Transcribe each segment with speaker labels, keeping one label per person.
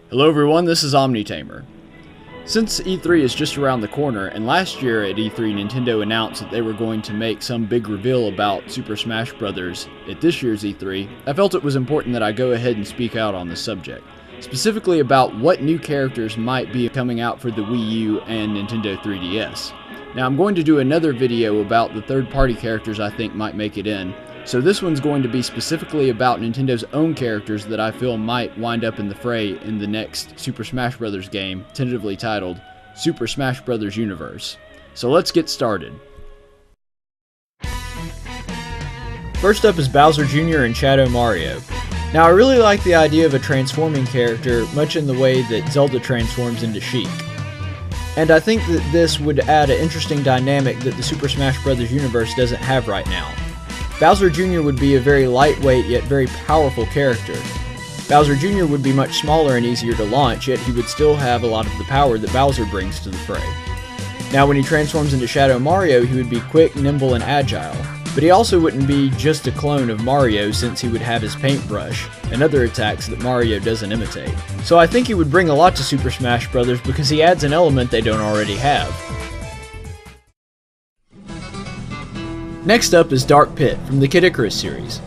Speaker 1: Hello everyone, this is OmniTamer. Since E3 is just around the corner, and last year at E3 Nintendo announced that they were going to make some big reveal about Super Smash Bros. At this year's E3, I felt it was important that I go ahead and speak out on the subject, specifically about what new characters might be coming out for the Wii U and Nintendo 3DS. Now I'm going to do another video about the third-party characters I think might make it in, so this one's going to be specifically about Nintendo's own characters that I feel might wind up in the fray in the next Super Smash Bros. Game, tentatively titled Super Smash Bros. Universe. So let's get started. First up is Bowser Jr. and Shadow Mario. Now I really like the idea of a transforming character, much in the way that Zelda transforms into Sheik. And I think that this would add an interesting dynamic that the Super Smash Bros. Universe doesn't have right now. Bowser Jr. would be a very lightweight yet very powerful character. Bowser Jr. would be much smaller and easier to launch, yet he would still have a lot of the power that Bowser brings to the fray. Now when he transforms into Shadow Mario, he would be quick, nimble, and agile. But he also wouldn't be just a clone of Mario, since he would have his paintbrush and other attacks that Mario doesn't imitate. So I think he would bring a lot to Super Smash Bros. Because he adds an element they don't already have. Next up is Dark Pit from the Kid Icarus series.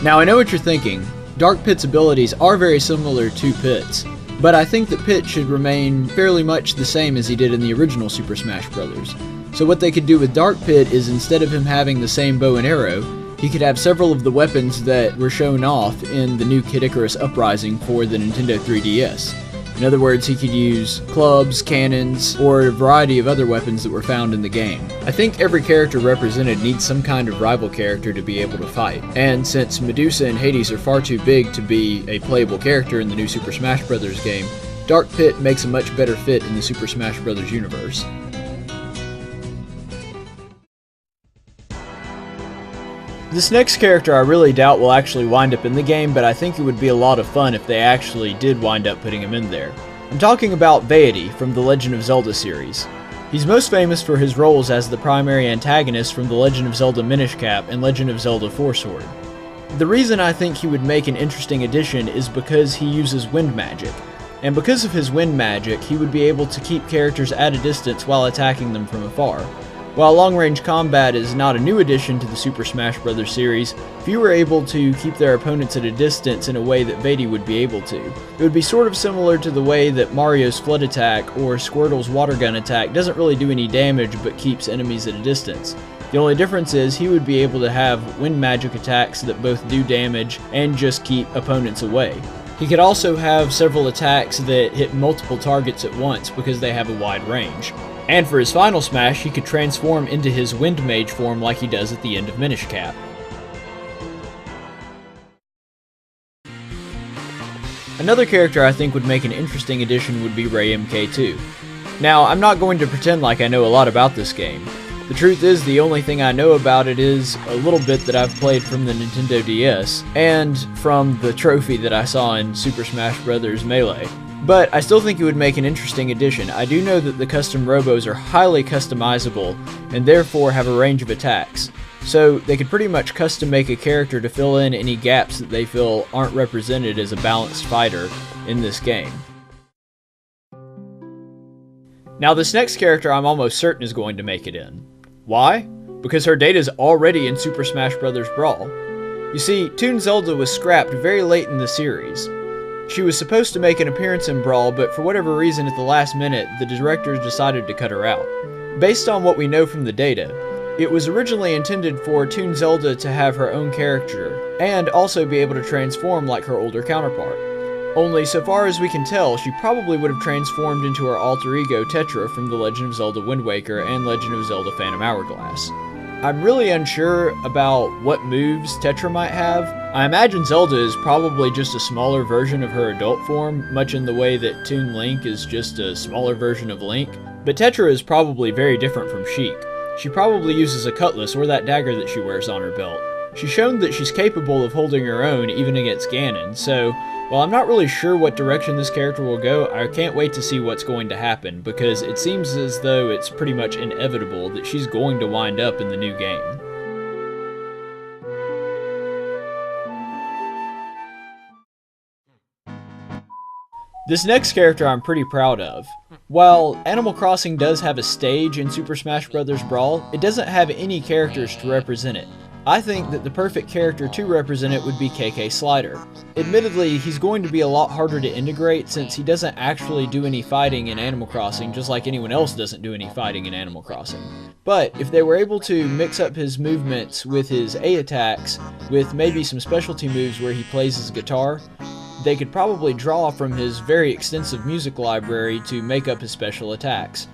Speaker 1: Now I know what you're thinking, Dark Pit's abilities are very similar to Pit's, but I think that Pit should remain fairly much the same as he did in the original Super Smash Bros. So what they could do with Dark Pit is, instead of him having the same bow and arrow, he could have several of the weapons that were shown off in the new Kid Icarus Uprising for the Nintendo 3DS. In other words, he could use clubs, cannons, or a variety of other weapons that were found in the game. I think every character represented needs some kind of rival character to be able to fight, and since Medusa and Hades are far too big to be a playable character in the new Super Smash Bros. Game, Dark Pit makes a much better fit in the Super Smash Bros. Universe. This next character I really doubt will actually wind up in the game, but I think it would be a lot of fun if they actually did wind up putting him in there. I'm talking about Vaety from the Legend of Zelda series. He's most famous for his roles as the primary antagonist from the Legend of Zelda Minish Cap and Legend of Zelda Four Sword. The reason I think he would make an interesting addition is because he uses wind magic, and because of his wind magic, he would be able to keep characters at a distance while attacking them from afar. While long-range combat is not a new addition to the Super Smash Bros. Series, few were able to keep their opponents at a distance in a way that Vaety would be able to. It would be sort of similar to the way that Mario's Flood Attack or Squirtle's Water Gun Attack doesn't really do any damage but keeps enemies at a distance. The only difference is he would be able to have wind magic attacks that both do damage and just keep opponents away. He could also have several attacks that hit multiple targets at once because they have a wide range. And for his final smash, he could transform into his Wind Mage form like he does at the end of Minish Cap. Another character I think would make an interesting addition would be Ray MK2. Now, I'm not going to pretend like I know a lot about this game. The truth is, the only thing I know about it is a little bit that I've played from the Nintendo DS, and from the trophy that I saw in Super Smash Bros. Melee. But I still think it would make an interesting addition. I do know that the custom robos are highly customizable, and therefore have a range of attacks. So they could pretty much custom make a character to fill in any gaps that they feel aren't represented as a balanced fighter in this game. Now this next character I'm almost certain is going to make it in. Why? Because her data's already in Super Smash Bros. Brawl. You see, Toon Zelda was scrapped very late in the series. She was supposed to make an appearance in Brawl, but for whatever reason at the last minute, the directors decided to cut her out. Based on what we know from the data, it was originally intended for Toon Zelda to have her own character, and also be able to transform like her older counterpart. Only so far as we can tell, she probably would have transformed into her alter ego Tetra from The Legend of Zelda Wind Waker and Legend of Zelda Phantom Hourglass. I'm really unsure about what moves Tetra might have. I imagine Zelda is probably just a smaller version of her adult form, much in the way that Toon Link is just a smaller version of Link. But Tetra is probably very different from Sheik. She probably uses a cutlass or that dagger that she wears on her belt. She's shown that she's capable of holding her own even against Ganon, so while I'm not really sure what direction this character will go, I can't wait to see what's going to happen, because it seems as though it's pretty much inevitable that she's going to wind up in the new game. This next character I'm pretty proud of. While Animal Crossing does have a stage in Super Smash Bros. Brawl, it doesn't have any characters to represent it. I think that the perfect character to represent it would be KK Slider. Admittedly, he's going to be a lot harder to integrate since he doesn't actually do any fighting in Animal Crossing, just like anyone else doesn't do any fighting in Animal Crossing. But if they were able to mix up his movements with his A attacks, with maybe some specialty moves where he plays his guitar, they could probably draw from his very extensive music library to make up his special attacks.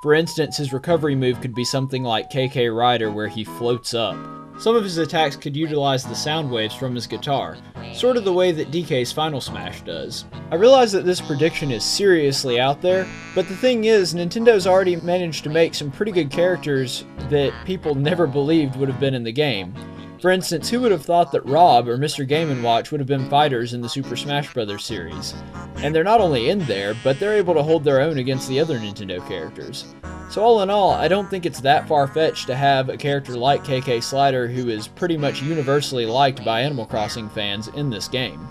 Speaker 1: For instance, his recovery move could be something like KK Rider, where he floats up. Some of his attacks could utilize the sound waves from his guitar, sort of the way that DK's Final Smash does. I realize that this prediction is seriously out there, but the thing is, Nintendo's already managed to make some pretty good characters that people never believed would have been in the game. For instance, who would have thought that Rob or Mr. Game & Watch would have been fighters in the Super Smash Bros. Series? And they're not only in there, but they're able to hold their own against the other Nintendo characters. So all in all, I don't think it's that far-fetched to have a character like KK Slider, who is pretty much universally liked by Animal Crossing fans, in this game.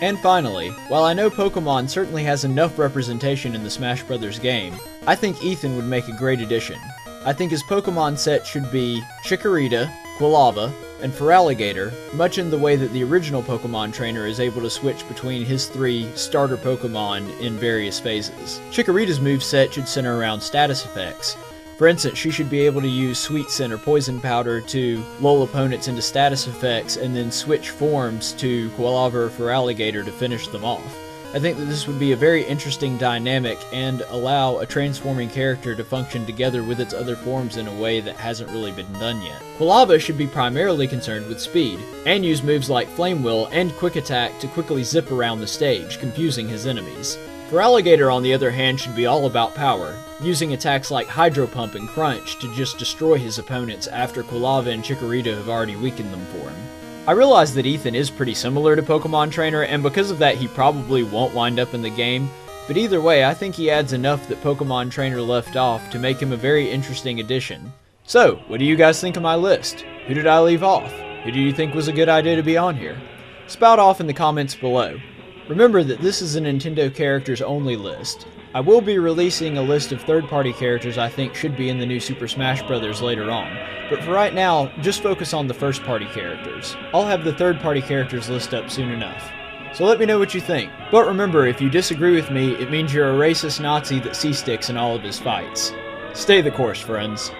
Speaker 1: And finally, while I know Pokemon certainly has enough representation in the Smash Bros. Game, I think Ethan would make a great addition. I think his Pokemon set should be Chikorita, Quilava, and Feraligatr, much in the way that the original Pokemon trainer is able to switch between his 3 starter Pokemon in various phases. Chikorita's moveset should center around status effects. For instance, she should be able to use Sweet Scent or Poison Powder to lull opponents into status effects and then switch forms to Quilava or Feraligatr to finish them off. I think that this would be a very interesting dynamic and allow a transforming character to function together with its other forms in a way that hasn't really been done yet. Quilava should be primarily concerned with speed, and use moves like Flame Wheel and Quick Attack to quickly zip around the stage, confusing his enemies. Feraligatr, on the other hand, should be all about power, using attacks like Hydro Pump and Crunch to just destroy his opponents after Quilava and Chikorita have already weakened them for him. I realize that Ethan is pretty similar to Pokemon Trainer, and because of that he probably won't wind up in the game, but either way I think he adds enough that Pokemon Trainer left off to make him a very interesting addition. So, what do you guys think of my list? Who did I leave off? Who do you think was a good idea to be on here? Spout off in the comments below. Remember that this is a Nintendo characters only list. I will be releasing a list of third-party characters I think should be in the new Super Smash Bros. Later on, but for right now, just focus on the first-party characters. I'll have the third-party characters list up soon enough. So let me know what you think. But remember, if you disagree with me, it means you're a racist Nazi that C-sticks in all of his fights. Stay the course, friends.